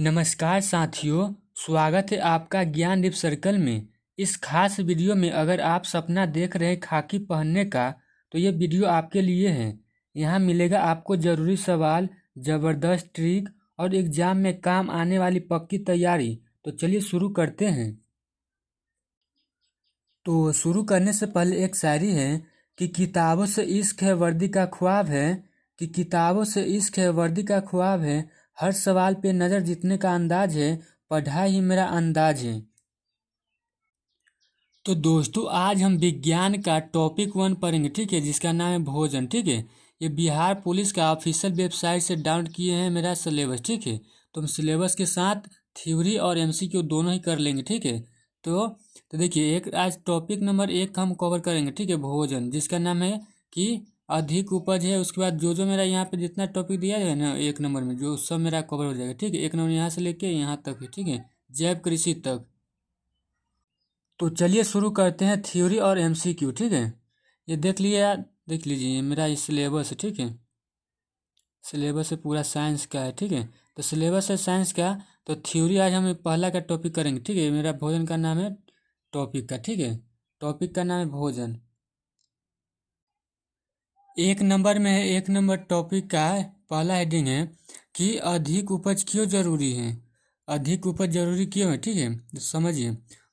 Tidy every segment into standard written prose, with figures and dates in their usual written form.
नमस्कार साथियों, स्वागत है आपका ज्ञान दीप सर्कल में। इस खास वीडियो में अगर आप सपना देख रहे हैं खाकी पहनने का, तो ये वीडियो आपके लिए है। यहाँ मिलेगा आपको ज़रूरी सवाल, ज़बरदस्त ट्रिक और एग्जाम में काम आने वाली पक्की तैयारी। तो चलिए शुरू करते हैं। तो शुरू करने से पहले एक शायरी है कि किताबों से इश्क है वर्दी का ख्वाब है, कि किताबों से इश्क है वर्दी का ख्वाब है, हर सवाल पे नज़र जीतने का अंदाज है, पढ़ाई ही मेरा अंदाज है। तो दोस्तों आज हम विज्ञान का टॉपिक 1 पढ़ेंगे, ठीक है, जिसका नाम है भोजन। ठीक है, ये बिहार पुलिस का ऑफिशियल वेबसाइट से डाउनलोड किए हैं मेरा सिलेबस। ठीक है, तो हम सिलेबस के साथ थ्योरी और एमसीक्यू दोनों ही कर लेंगे। ठीक है, तो देखिए, एक आज टॉपिक नंबर 1 हम कवर करेंगे। ठीक है, भोजन, जिसका नाम है कि अधिक उपज है। उसके बाद जो मेरा यहाँ पे जितना टॉपिक दिया है ना 1 नंबर में, जो सब मेरा कवर हो जाएगा। ठीक है, 1 नंबर यहाँ से लेके यहाँ तक है। ठीक है, जैव कृषि तक। तो चलिए शुरू करते हैं थ्योरी और एमसीक्यू। ठीक है, ये देख लीजिए, ये मेरा सिलेबस है। ठीक है, सिलेबस है पूरा साइंस का है। ठीक है, तो सिलेबस है साइंस का। तो थ्योरी आज हम पहला का टॉपिक करेंगे। ठीक है, मेरा भोजन का नाम है टॉपिक का। ठीक है, टॉपिक का नाम है भोजन। 1 नंबर में है, 1 नंबर टॉपिक का पहला हेडिंग है कि अधिक उपज क्यों जरूरी है। अधिक उपज जरूरी क्यों है। ठीक है, तो समझिए,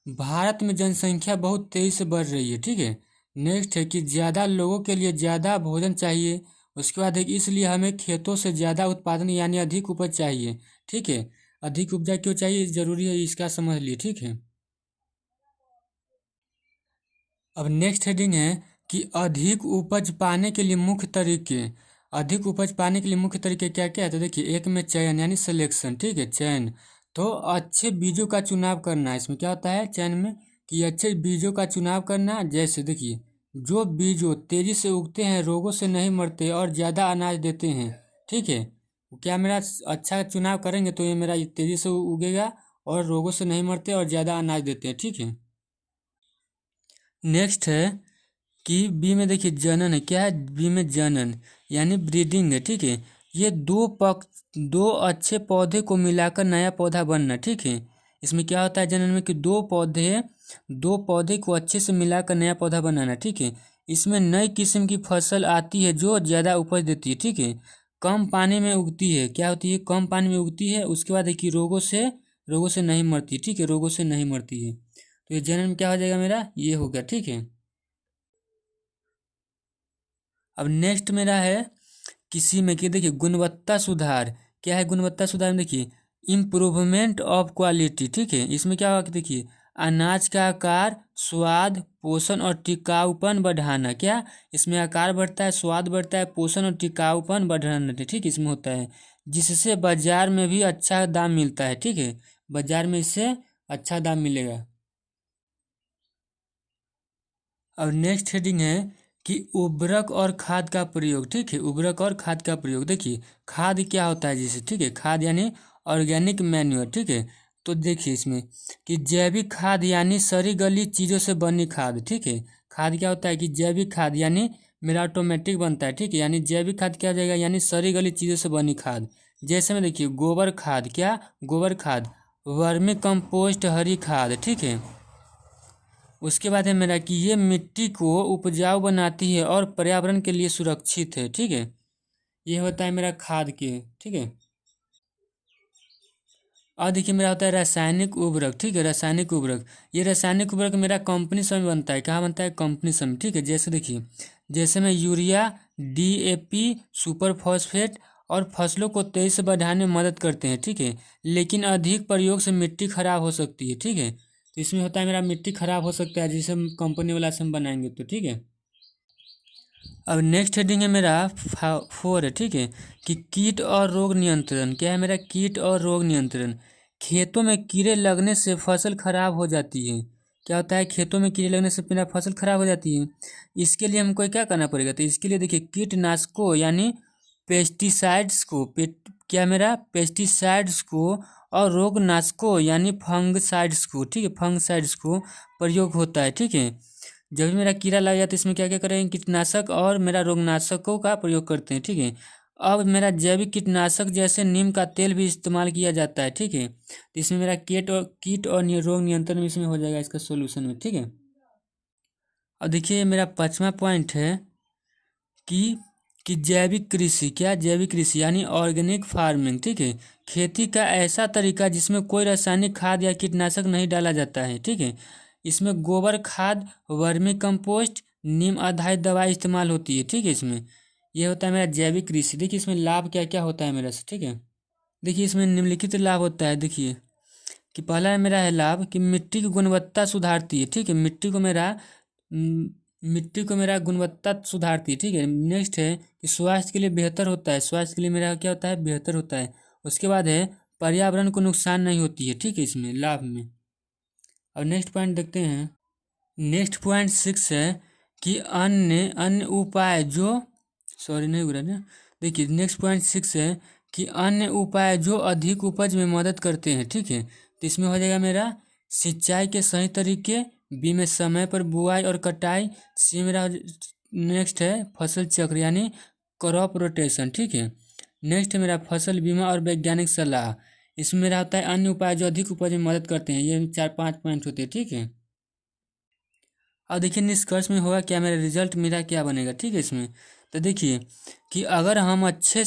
भारत में जनसंख्या बहुत तेजी से बढ़ रही है। ठीक है, नेक्स्ट है कि ज़्यादा लोगों के लिए ज़्यादा भोजन चाहिए। उसके बाद है कि इसलिए हमें खेतों से ज़्यादा उत्पादन यानी अधिक उपज चाहिए। ठीक है, अधिक उपज क्यों चाहिए जरूरी है, इसका समझ लिए। ठीक है, अब नेक्स्ट हेडिंग है कि अधिक उपज पाने के लिए मुख्य तरीके। अधिक उपज पाने के लिए मुख्य तरीके क्या क्या है। तो देखिए, एक में चयन यानी सिलेक्शन। ठीक है, चयन, तो अच्छे बीजों का चुनाव करना। इसमें क्या होता है चयन में, कि अच्छे बीजों का चुनाव करना। जैसे देखिए, जो बीजों तेजी से उगते हैं, रोगों से नहीं मरते और ज़्यादा अनाज देते हैं। ठीक है, क्या मेरा अच्छा चुनाव करेंगे तो ये मेरा तेजी से उगेगा और रोगों से नहीं मरते और ज़्यादा अनाज देते हैं। ठीक है, नेक्स्ट है कि बी में देखिए जनन है। क्या है बी में जनन, यानी ब्रीडिंग है। ठीक है, ये दो अच्छे पौधे को मिलाकर नया पौधा बनना। ठीक है, इसमें क्या होता है जनन में कि दो पौधे को अच्छे से मिलाकर नया पौधा बनाना। ठीक है, इसमें नई किस्म की फसल आती है जो ज़्यादा उपज देती है। ठीक है, कम पानी में उगती है। क्या होती है, कम पानी में उगती है। उसके बाद है कि रोगों से नहीं मरती। ठीक है, रोगों से नहीं मरती है। तो ये जनन में क्या हो जाएगा मेरा, ये हो गया। ठीक है, अब नेक्स्ट मेरा है किसी में कि देखिए गुणवत्ता सुधार। क्या है गुणवत्ता सुधार में, देखिए इम्प्रूवमेंट ऑफ क्वालिटी। ठीक है, इसमें क्या होगा कि देखिए अनाज का आकार, स्वाद, पोषण और टिकाऊपन बढ़ाना। क्या इसमें आकार बढ़ता है, स्वाद बढ़ता है, पोषण और टिकाऊपन बढ़ाना। ठीक, इसमें होता है जिससे बाजार में भी अच्छा दाम मिलता है। ठीक है, बाजार में इससे अच्छा दाम मिलेगा। और नेक्स्ट हेडिंग है कि उर्वरक और खाद का प्रयोग। ठीक है, उर्वरक और खाद का प्रयोग। देखिए खाद क्या होता है जैसे, ठीक है, खाद यानी ऑर्गेनिक मैन्योर। ठीक है, तो देखिए इसमें कि जैविक खाद यानी सड़ी गली चीज़ों से बनी खाद। ठीक है, खाद क्या होता है कि जैविक खाद यानी मेरा ऑटोमेटिक बनता है। ठीक है, यानी जैविक खाद क्या हो जाएगा, यानी सड़ी गली चीज़ों से बनी खाद। जैसे में देखिए गोबर खाद, क्या गोबर खाद, वर्मी कंपोस्ट, हरी खाद। ठीक है, उसके बाद है मेरा कि ये मिट्टी को उपजाऊ बनाती है और पर्यावरण के लिए सुरक्षित है। ठीक है, ये होता है मेरा खाद के। ठीक है, और देखिए मेरा होता है रासायनिक उर्वरक। ठीक है, रासायनिक उर्वरक, ये रासायनिक उर्वरक मेरा कंपनी समय बनता है। कहाँ बनता है, कंपनी समय। ठीक है, जैसे देखिए, जैसे में यूरिया, डीएपी, सुपर फॉस्फेट और फसलों को तेजी से बढ़ाने में मदद करते हैं। ठीक है, लेकिन अधिक प्रयोग से मिट्टी खराब हो सकती है। ठीक है, तो इसमें होता है मेरा मिट्टी खराब हो सकता है जिसे हम कंपनी वाला से हम बनाएंगे तो। ठीक है, अब नेक्स्ट हेडिंग है मेरा 4 है। ठीक है, कि कीट और रोग नियंत्रण। क्या है मेरा, कीट और रोग नियंत्रण। खेतों में कीड़े लगने से फसल खराब हो जाती है। क्या होता है, खेतों में कीड़े लगने से मेरा फसल खराब हो जाती है। इसके लिए हमको क्या करना पड़ेगा, तो इसके लिए देखिए कीटनाशकों यानी पेस्टिसाइड्स को क्या मेरा पेस्टिसाइड्स को और रोगनाशकों यानी फंगसाइड्स को, ठीक है, फंगसाइड्स को प्रयोग होता है। ठीक है, जब भी मेरा कीड़ा लग जाता है इसमें क्या क्या करेंगे, कीटनाशक और मेरा रोगनाशकों का प्रयोग करते हैं। ठीक है, अब मेरा जैविक कीटनाशक जैसे नीम का तेल भी इस्तेमाल किया जाता है, ठीक है। तो इसमें मेरा कीट और रोग नियंत्रण इसमें हो जाएगा इसका सोल्यूशन में, ठीक है। और देखिए मेरा 5वां पॉइंट है कि जैविक कृषि, क्या जैविक कृषि यानी ऑर्गेनिक फार्मिंग, ठीक है। खेती का ऐसा तरीका जिसमें कोई रासायनिक खाद या कीटनाशक नहीं डाला जाता है, ठीक है। इसमें गोबर खाद, वर्मी कंपोस्ट, नीम आधारित दवाई इस्तेमाल होती है, ठीक है। इसमें ये होता है मेरा जैविक कृषि। देखिए इसमें लाभ क्या क्या होता है मेरा से, ठीक है। देखिए इसमें निम्नलिखित लाभ होता है। देखिए कि पहला मेरा है लाभ कि मिट्टी की गुणवत्ता सुधारती है, ठीक है। मिट्टी को मेरा गुणवत्ता सुधारती है, ठीक है। नेक्स्ट है कि स्वास्थ्य के लिए बेहतर होता है, स्वास्थ्य के लिए मेरा क्या होता है, बेहतर होता है। उसके बाद है पर्यावरण को नुकसान नहीं होती है, ठीक है, इसमें लाभ में। और नेक्स्ट पॉइंट देखते हैं। नेक्स्ट पॉइंट 6 है कि अन्य अन्य उपाय जो सॉरी नहीं हो रहा ना। देखिए नेक्स्ट पॉइंट 6 है कि अन्य उपाय जो अधिक उपज में मदद करते हैं, ठीक है। तो इसमें हो जाएगा मेरा सिंचाई के सही तरीके, बी में समय पर बुआई और कटाई, सी मेरा नेक्स्ट है फसल चक्र यानी क्रॉप रोटेशन, ठीक है। नेक्स्ट है मेरा फसल बीमा और वैज्ञानिक सलाह। इसमें मेरा होता है अन्य उपाय जो अधिक उपज में मदद करते हैं। ये 4-5 पॉइंट होते हैं, ठीक है। और देखिए निष्कर्ष में होगा क्या, मेरा रिजल्ट मेरा क्या बनेगा, ठीक है। इसमें तो देखिए कि अगर हम अच्छे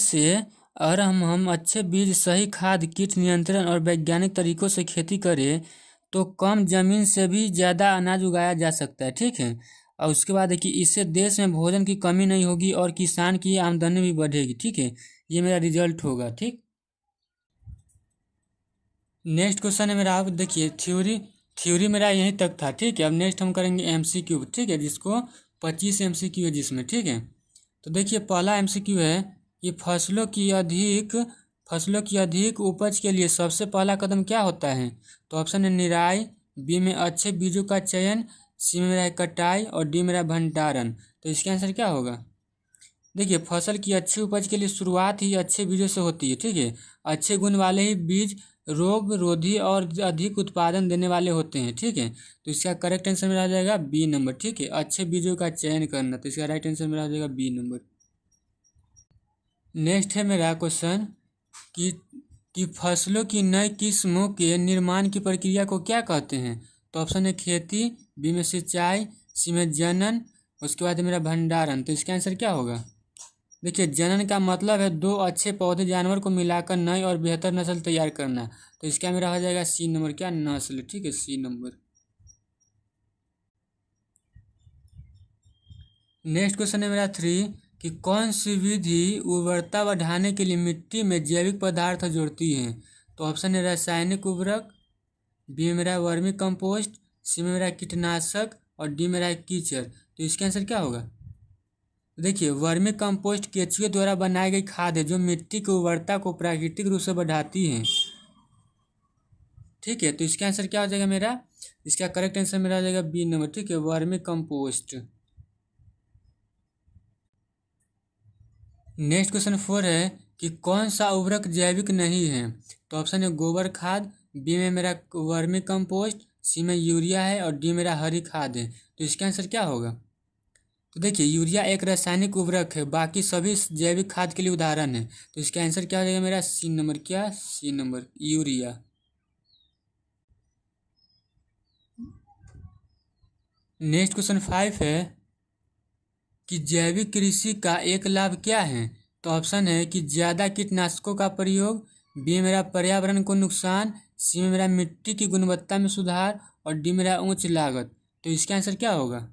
बीज, सही खाद, कीट नियंत्रण और वैज्ञानिक तरीकों से खेती करें तो कम जमीन से भी ज़्यादा अनाज उगाया जा सकता है, ठीक है। और उसके बाद है कि इससे देश में भोजन की कमी नहीं होगी और किसान की आमदनी भी बढ़ेगी, ठीक है। ये मेरा रिजल्ट होगा, ठीक। नेक्स्ट क्वेश्चन है मेरा, आप देखिए थ्योरी मेरा यहीं तक था, ठीक है। अब नेक्स्ट हम करेंगे एमसीक्यू, ठीक है, जिसको 25 एमसीक्यू है जिसमें, ठीक है। तो देखिए पहला एमसीक्यू है कि फसलों की अधिक उपज के लिए सबसे पहला कदम क्या होता है। तो ऑप्शन है निराई, बी में अच्छे बीजों का चयन, सी में मेरा है कटाई और डी मेरा भंडारण। तो इसका आंसर क्या होगा। देखिए फसल की अच्छी उपज के लिए शुरुआत ही अच्छे बीजों से होती है, ठीक है। अच्छे गुण वाले ही बीज रोग रोधी और अधिक उत्पादन देने वाले होते हैं, ठीक है। तो इसका करेक्ट आंसर मेरा आ जाएगा बी नंबर, ठीक है। अच्छे बीजों का चयन करना, तो इसका राइट आंसर मेरा आ जाएगा बी नंबर। नेक्स्ट है मेरा क्वेश्चन कि फसलों की नई किस्मों के निर्माण की प्रक्रिया को क्या कहते हैं। तो ऑप्शन है खेती, बी में सिंचाई, सी में जनन, उसके बाद मेरा भंडारण। तो इसका आंसर क्या होगा। देखिए जनन का मतलब है दो अच्छे पौधे जानवर को मिलाकर नई और बेहतर नस्ल तैयार करना। तो इसका मेरा हो जाएगा सी नंबर, क्या नस्ल, ठीक है, सी नंबर। नेक्स्ट क्वेश्चन है मेरा 3 कि कौन सी विधि उर्वरता बढ़ाने के लिए मिट्टी में जैविक पदार्थ जोड़ती है। तो ऑप्शन है रासायनिक उर्वरक, बी में मेरा वर्मी कंपोस्ट, सी में मेरा कीटनाशक और डी मेरा है कीचड़। तो इसका आंसर क्या होगा। देखिए वर्मी कंपोस्ट केंचुए द्वारा बनाई गई खाद है जो मिट्टी की उर्वरता को प्राकृतिक रूप से बढ़ाती है, ठीक है। तो इसका आंसर क्या हो जाएगा मेरा, इसका करेक्ट आंसर मेरा हो जाएगा बी नंबर, ठीक है, वर्मी कंपोस्ट। नेक्स्ट क्वेश्चन 4 है कि कौन सा उर्वरक जैविक नहीं है। तो ऑप्शन है गोबर खाद, बी में मेरा वर्मी कंपोस्ट, सी में यूरिया है और डी मेरा हरी खाद है। तो इसका आंसर क्या होगा। तो देखिए यूरिया एक रासायनिक उर्वरक है, बाकी सभी जैविक खाद के लिए उदाहरण है। तो इसका आंसर क्या हो जाएगा मेरा सी नंबर, क्या c number urea. Next question 5 है कि जैविक कृषि का एक लाभ क्या है। तो ऑप्शन है कि ज़्यादा कीटनाशकों का प्रयोग, बी मेरा पर्यावरण को नुकसान, सी में मेरा मिट्टी की गुणवत्ता में सुधार और डी मेरा उच्च लागत। तो इसका आंसर क्या होगा।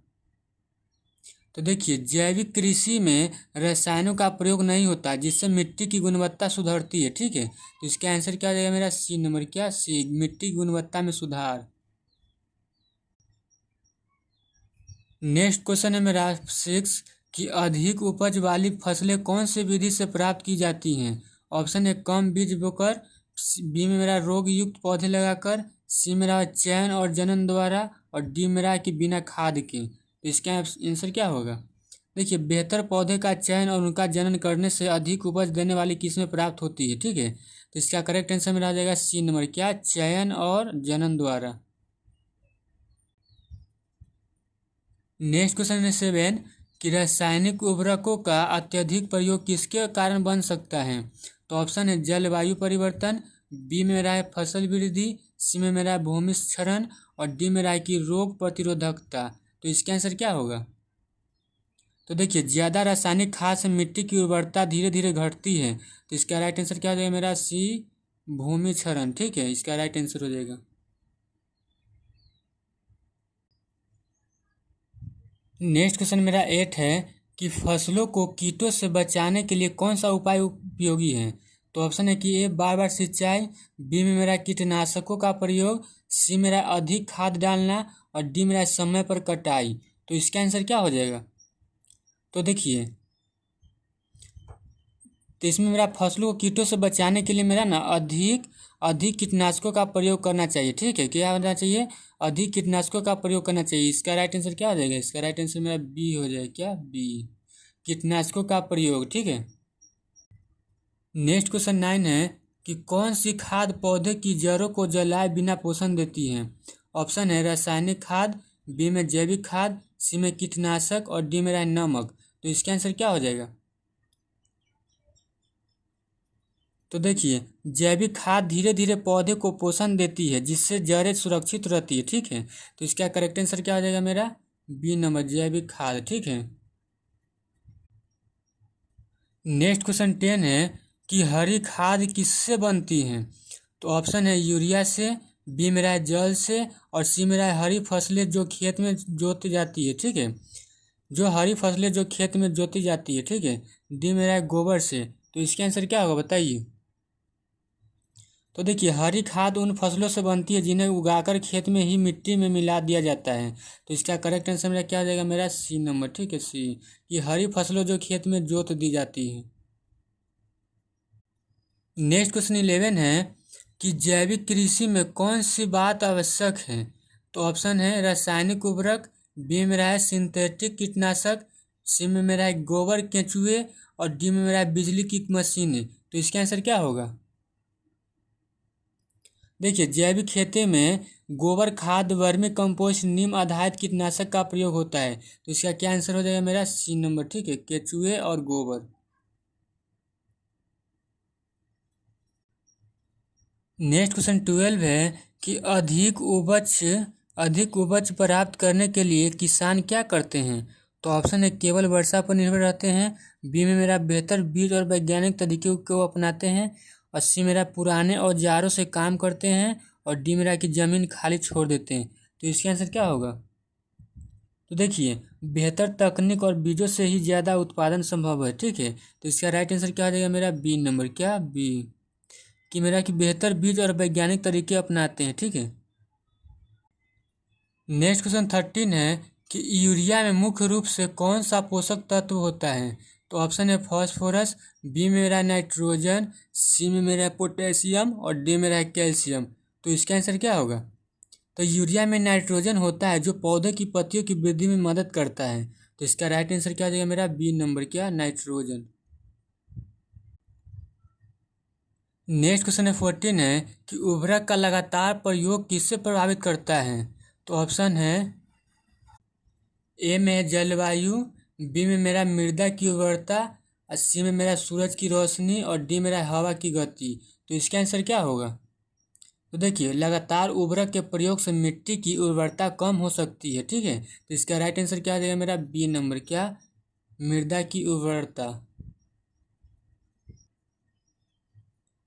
तो देखिए जैविक कृषि में रसायनों का प्रयोग नहीं होता जिससे मिट्टी की गुणवत्ता सुधरती है, ठीक है। तो इसका आंसर क्या हो जाएगा मेरा सी नंबर, क्या सी मिट्टी की गुणवत्ता में सुधार। नेक्स्ट क्वेश्चन है मेरा 6 कि अधिक उपज वाली फसलें कौन सी विधि से प्राप्त की जाती हैं। ऑप्शन है कम बीज बोकर, बी में मेरा रोग युक्त पौधे लगाकर, सी मेरा चयन और जनन द्वारा और डी मेरा कि बिना खाद के। तो इसका आंसर क्या होगा। देखिए बेहतर पौधे का चयन और उनका जनन करने से अधिक उपज देने वाली किस्में प्राप्त होती है, ठीक है। तो इसका करेक्ट आंसर मेरा आ जाएगा सी नंबर, क्या चयन और जनन द्वारा। नेक्स्ट क्वेश्चन है 7 कि रासायनिक उर्वरकों का अत्यधिक प्रयोग किसके कारण बन सकता है। तो ऑप्शन है जलवायु परिवर्तन, बी में मेरा है फसल वृद्धि, सी में मेरा है भूमि क्षरण और डी में मेरा है कि रोग प्रतिरोधकता। तो इसका आंसर क्या होगा। तो देखिए ज़्यादा रासायनिक खाद से मिट्टी की उर्वरता धीरे धीरे घटती है। तो इसका राइट आंसर क्या हो जाएगा मेरा सी भूमि क्षरण। ठीक है, इसका राइट आंसर हो जाएगा। नेक्स्ट क्वेश्चन मेरा 8 है कि फसलों को कीटों से बचाने के लिए कौन सा उपाय उपयोगी है। तो ऑप्शन है कि ए बार बार सिंचाई, बी में मेरा कीटनाशकों का प्रयोग, सी मेरा अधिक खाद डालना और डी मेरा समय पर कटाई। तो इसका आंसर क्या हो जाएगा। तो देखिए तो इसमें मेरा फसलों को कीटों से बचाने के लिए मेरा ना अधिक अधिक कीटनाशकों का प्रयोग करना चाहिए। ठीक है, क्या होना चाहिए, अधिक कीटनाशकों का प्रयोग करना चाहिए। इसका राइट आंसर क्या हो जाएगा, इसका राइट आंसर मेरा बी हो जाएगा। क्या बी, कीटनाशकों का प्रयोग। ठीक है। नेक्स्ट क्वेश्चन 9 है कि कौन सी खाद पौधे की जड़ों को जलाए बिना पोषण देती है। ऑप्शन है रासायनिक खाद, बी में जैविक खाद, सी में कीटनाशक और डी में रहा नमक। तो इसका आंसर क्या हो जाएगा। तो देखिए जैविक खाद धीरे धीरे पौधे को पोषण देती है जिससे जड़ें सुरक्षित रहती है। ठीक है, तो इसका करेक्ट आंसर क्या हो जाएगा मेरा बी नंबर जैविक खाद। ठीक है। नेक्स्ट क्वेश्चन 10 है कि हरी खाद किससे बनती है। तो ऑप्शन है यूरिया से, बी मेरा है जल से और सी मेरा है हरी फसलें जो खेत में जोती जाती है। ठीक है, जो हरी फसलें जो खेत में जोती जाती है। ठीक है, डी मेरा है गोबर से। तो इसका आंसर क्या होगा बताइए। तो देखिए हरी खाद उन फसलों से बनती है जिन्हें उगाकर खेत में ही मिट्टी में मिला दिया जाता है। तो इसका करेक्ट आंसर मेरा क्या हो जाएगा मेरा सी नंबर। ठीक है, सी, ये हरी फसलों जो खेत में जोत दी जाती है। नेक्स्ट क्वेश्चन 11 है कि जैविक कृषि में कौन सी बात आवश्यक है। तो ऑप्शन है रासायनिक उर्वरक, बी में रहा है सिंथेटिक कीटनाशक, सी में मेरा है गोबर केंचुए और डी में मेरा है बिजली की मशीनें। तो इसका आंसर क्या होगा। देखिए जैविक खेती में गोबर खाद, वर्मी कंपोस्ट, नीम आधारित कीटनाशक का प्रयोग होता है। तो इसका क्या आंसर हो जाएगा मेरा सी नंबर। ठीक है, केचुए और गोबर। नेक्स्ट क्वेश्चन 12 है कि अधिक उपज प्राप्त करने के लिए किसान क्या करते हैं। तो ऑप्शन है केवल वर्षा पर निर्भर रहते हैं, बी में मेरा बेहतर बीज और वैज्ञानिक तरीके को अपनाते हैं और सी मेरा पुराने औजारों से काम करते हैं और डी मेरा कि ज़मीन खाली छोड़ देते हैं। तो इसका आंसर क्या होगा। तो देखिए बेहतर तकनीक और बीजों से ही ज़्यादा उत्पादन संभव है। ठीक है, तो इसका राइट आंसर क्या हो जाएगा मेरा बी नंबर। क्या बी, कि मेरा कि बेहतर बीज और वैज्ञानिक तरीके अपनाते हैं। ठीक है। नेक्स्ट क्वेश्चन 13 है कि यूरिया में मुख्य रूप से कौन सा पोषक तत्व होता है। तो ऑप्शन है फास्फोरस, बी में मेरा नाइट्रोजन, सी में मेरा पोटेशियम और डी में मेरा कैल्शियम। तो इसका आंसर क्या होगा। तो यूरिया में नाइट्रोजन होता है जो पौधे की पत्तियों की वृद्धि में मदद करता है। तो इसका राइट आंसर क्या हो जाएगा मेरा बी नंबर। क्या नाइट्रोजन। नेक्स्ट क्वेश्चन है 14 है कि उर्वरक का लगातार प्रयोग किससे प्रभावित करता है। तो ऑप्शन है ए में जलवायु, बी में मेरा मृदा की उर्वरता और सी में मेरा सूरज की रोशनी और डी मेरा हवा की गति। तो इसका आंसर क्या होगा। तो देखिए लगातार उर्वरक के प्रयोग से मिट्टी की उर्वरता कम हो सकती है। ठीक है, तो इसका राइट आंसर क्या आ जाएगा मेरा बी नंबर। क्या मृदा की उर्वरता।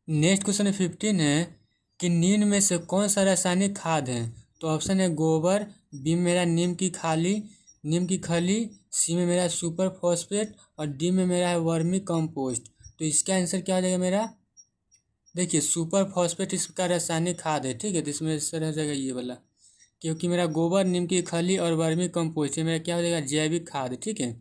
नेक्स्ट क्वेश्चन है 15 है कि नीम में से कौन सा रासायनिक खाद है। तो ऑप्शन है गोबर, बी में मेरा नीम की खली, सी में मेरा सुपर फॉस्फेट और डी में मेरा है वर्मी कंपोस्ट। तो इसका आंसर क्या हो जाएगा मेरा। देखिए सुपर फॉस्फेट इसका रासायनिक खाद है। ठीक है, तो इसमें सर हो जाएगा ये वाला, क्योंकि मेरा गोबर, नीम की खली और वर्मी कंपोस्ट ये मेरा क्या हो जाएगा जैविक खाद। ठीक है।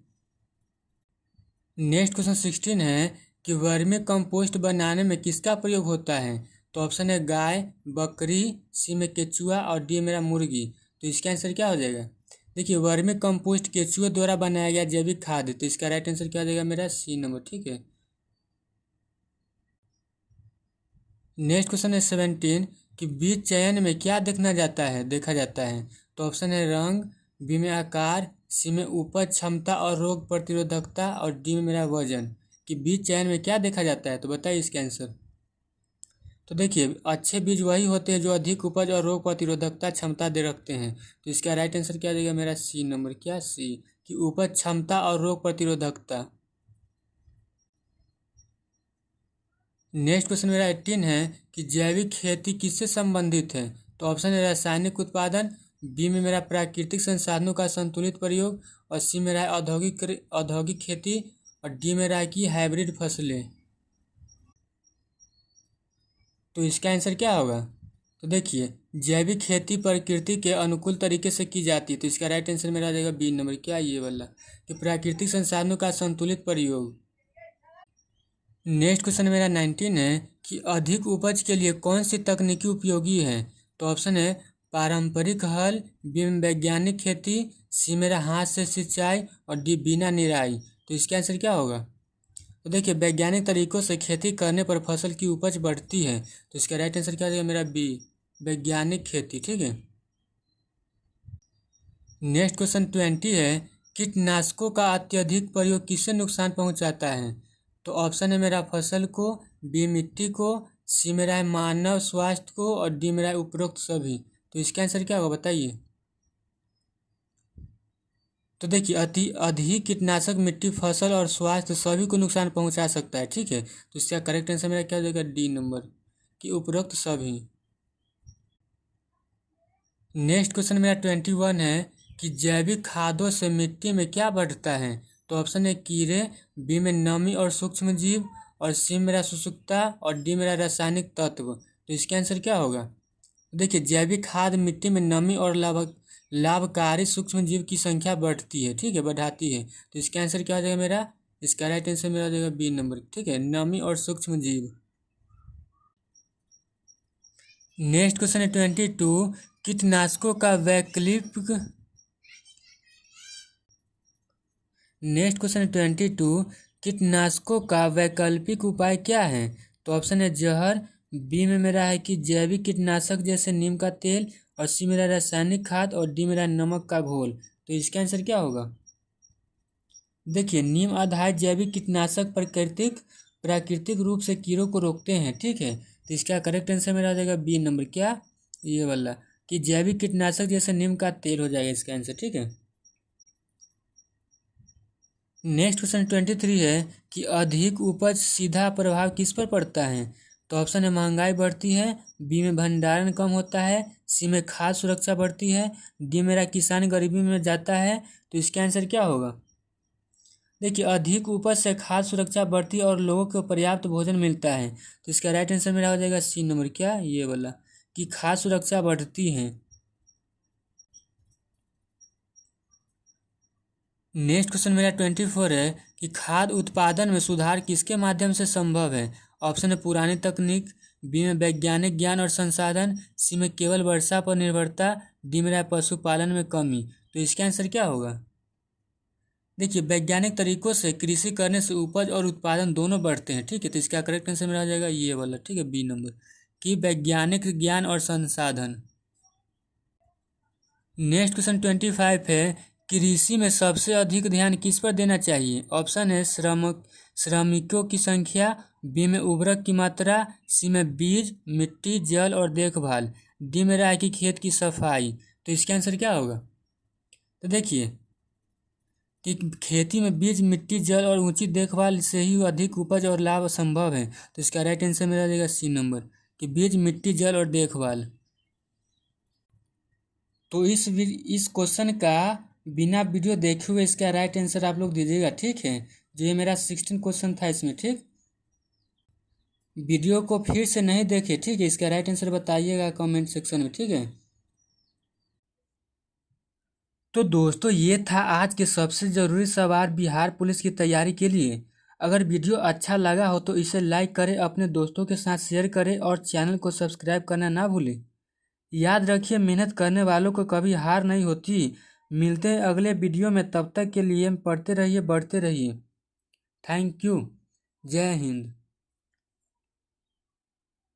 नेक्स्ट क्वेश्चन 16 है कि वर्मी कंपोस्ट बनाने में किसका प्रयोग होता है। तो ऑप्शन है गाय, बकरी, सी में केचुआ और डी मेरा मुर्गी। तो इसका आंसर क्या हो जाएगा। देखिए वर्मी कंपोस्ट केचुए द्वारा बनाया गया जैविक खाद है। तो इसका राइट आंसर क्या हो जाएगा मेरा सी नंबर। ठीक है। नेक्स्ट क्वेश्चन है 17 कि बीज चयन में क्या देखा जाता है। तो ऑप्शन है रंग, बी में आकार, सी में उपज क्षमता और रोग प्रतिरोधकता और डी में मेरा वजन कि बीज चयन में क्या देखा जाता है, तो बताइए इसका आंसर। तो देखिए अच्छे बीज वही होते हैं जो अधिक उपज और रोग प्रतिरोधकता क्षमता दे रखते हैं। तो इसका राइट आंसर क्या देगा मेरा सी नंबर, क्या सी कि उपज क्षमता और रोग प्रतिरोधकता। नेक्स्ट क्वेश्चन मेरा 18 है कि जैविक खेती किससे संबंधित है। तो ऑप्शन है रासायनिक उत्पादन, बी में मेरा प्राकृतिक संसाधनों का संतुलित प्रयोग और सी में रहा है औद्योगिक खेती और डी में रहा है कि हाइब्रिड फसलें। तो इसका आंसर क्या होगा। तो देखिए जैविक खेती प्रकृति के अनुकूल तरीके से की जाती है। तो इसका राइट आंसर मेरा आ जाएगा बी नंबर, क्या ये वाला कि प्राकृतिक संसाधनों का संतुलित प्रयोग। नेक्स्ट क्वेश्चन मेरा 19 है कि अधिक उपज के लिए कौन सी तकनीकी उपयोगी है। तो ऑप्शन है पारंपरिक हल, बी में वैज्ञानिक खेती, सी मेरा हाथ से सिंचाई और डी बिना निराई। तो इसका आंसर क्या होगा। तो देखिए वैज्ञानिक तरीकों से खेती करने पर फसल की उपज बढ़ती है। तो इसका राइट आंसर क्या देगा मेरा बी, वैज्ञानिक खेती। ठीक है। नेक्स्ट क्वेश्चन 20 है कीटनाशकों का अत्यधिक प्रयोग किससे नुकसान पहुंचाता है। तो ऑप्शन है मेरा फसल को, बी मिट्टी को, सी मेरा है मानव स्वास्थ्य को और डी मेरा है उपरोक्त सभी। तो इसका आंसर क्या होगा बताइए। तो देखिए अधिक कीटनाशक मिट्टी, फसल और स्वास्थ्य सभी को नुकसान पहुंचा सकता है। ठीक है। तो इसका करेक्ट आंसर मेरा क्या हो जाएगा डी नंबर कि उपरोक्त सभी। नेक्स्ट क्वेश्चन मेरा 21 है कि जैविक खादों से मिट्टी में क्या बढ़ता है। तो ऑप्शन है कीड़े, बी में नमी और सूक्ष्म जीव और सी मेरा शुष्कता और डी मेरा रासायनिक तत्व। तो इसका आंसर क्या होगा। देखिए जैविक खाद मिट्टी में नमी और लाभकारी सूक्ष्म जीव की संख्या बढ़ती है। ठीक है, बढ़ाती है। तो इसका आंसर क्या हो जाएगा मेरा, इसका राइट आंसर मेरा हो जाएगा बी नंबर। ठीक है, नमी और सूक्ष्म जीव। नेक्स्ट क्वेश्चन है 22 कीटनाशकों का वैकल्पिक। नेक्स्ट क्वेश्चन है 22 कीटनाशकों का वैकल्पिक उपाय क्या है। तो ऑप्शन है जहर, बी में मेरा है कि जैविक कीटनाशक जैसे नीम का तेल और सी मेरा रासायनिक खाद और डी मेरा नमक का घोल। तो इसका आंसर क्या होगा। देखिए नीम आधारित जैविक कीटनाशक प्राकृतिक रूप से कीड़ों को रोकते हैं। ठीक है। तो इसका करेक्ट आंसर मेरा आ जाएगा बी नंबर, क्या ये वाला कि जैविक कीटनाशक जैसे नीम का तेल हो जाएगा इसका आंसर। ठीक है। नेक्स्ट क्वेश्चन 23 है कि अधिक उपज सीधा प्रभाव किस पर पड़ता है। तो ऑप्शन है महंगाई बढ़ती है, बी में भंडारण कम होता है, सी में खाद्य सुरक्षा बढ़ती है, डी मेरा किसान गरीबी में जाता है। तो इसका आंसर क्या होगा। देखिए अधिक उपज से खाद्य सुरक्षा बढ़ती है और लोगों को पर्याप्त भोजन मिलता है। तो इसका राइट आंसर मेरा हो जाएगा सी नंबर, क्या ये वाला कि खाद्य सुरक्षा बढ़ती है। नेक्स्ट क्वेश्चन मेरा 24 है कि खाद्य उत्पादन में सुधार किसके माध्यम से संभव है। ऑप्शन है पुरानी तकनीक, बी में वैज्ञानिक ज्ञान और संसाधन, सी में केवल वर्षा पर निर्भरता, डी में पशुपालन में कमी। तो इसका आंसर क्या होगा। देखिए वैज्ञानिक तरीकों से कृषि करने से उपज और उत्पादन दोनों बढ़ते हैं। ठीक है। तो इसका करेक्ट आंसर मेरा आ जाएगा ये वाला। ठीक है, बी नंबर कि वैज्ञानिक ज्ञान और संसाधन। नेक्स्ट क्वेश्चन 25 है कृषि में सबसे अधिक ध्यान किस पर देना चाहिए। ऑप्शन है श्रमिकों की संख्या, बी में उर्वरक की मात्रा, सी में बीज, मिट्टी, जल और देखभाल, डी में रहा है कि खेत की सफाई। तो इसका आंसर क्या होगा। तो देखिए कि खेती में बीज, मिट्टी, जल और उचित देखभाल से ही अधिक उपज और लाभ संभव है। तो इसका राइट आंसर मेरा रहेगा सी नंबर कि बीज, मिट्टी, जल और देखभाल। तो इस क्वेश्चन का बिना वीडियो देखे हुए इसका राइट आंसर आप लोग दीजिएगा। ठीक है, जो ये मेरा 16 क्वेश्चन था इसमें। ठीक, वीडियो को फिर से नहीं देखे। ठीक है, इसका राइट आंसर बताइएगा कमेंट सेक्शन में। ठीक है। तो दोस्तों ये था आज के सबसे ज़रूरी सवाल बिहार पुलिस की तैयारी के लिए। अगर वीडियो अच्छा लगा हो तो इसे लाइक करें, अपने दोस्तों के साथ शेयर करें और चैनल को सब्सक्राइब करना ना भूलें। याद रखिए मेहनत करने वालों को कभी हार नहीं होती। मिलते हैं अगले वीडियो में, तब तक के लिए पढ़ते रहिए, बढ़ते रहिए। Thank you. जय हिंद।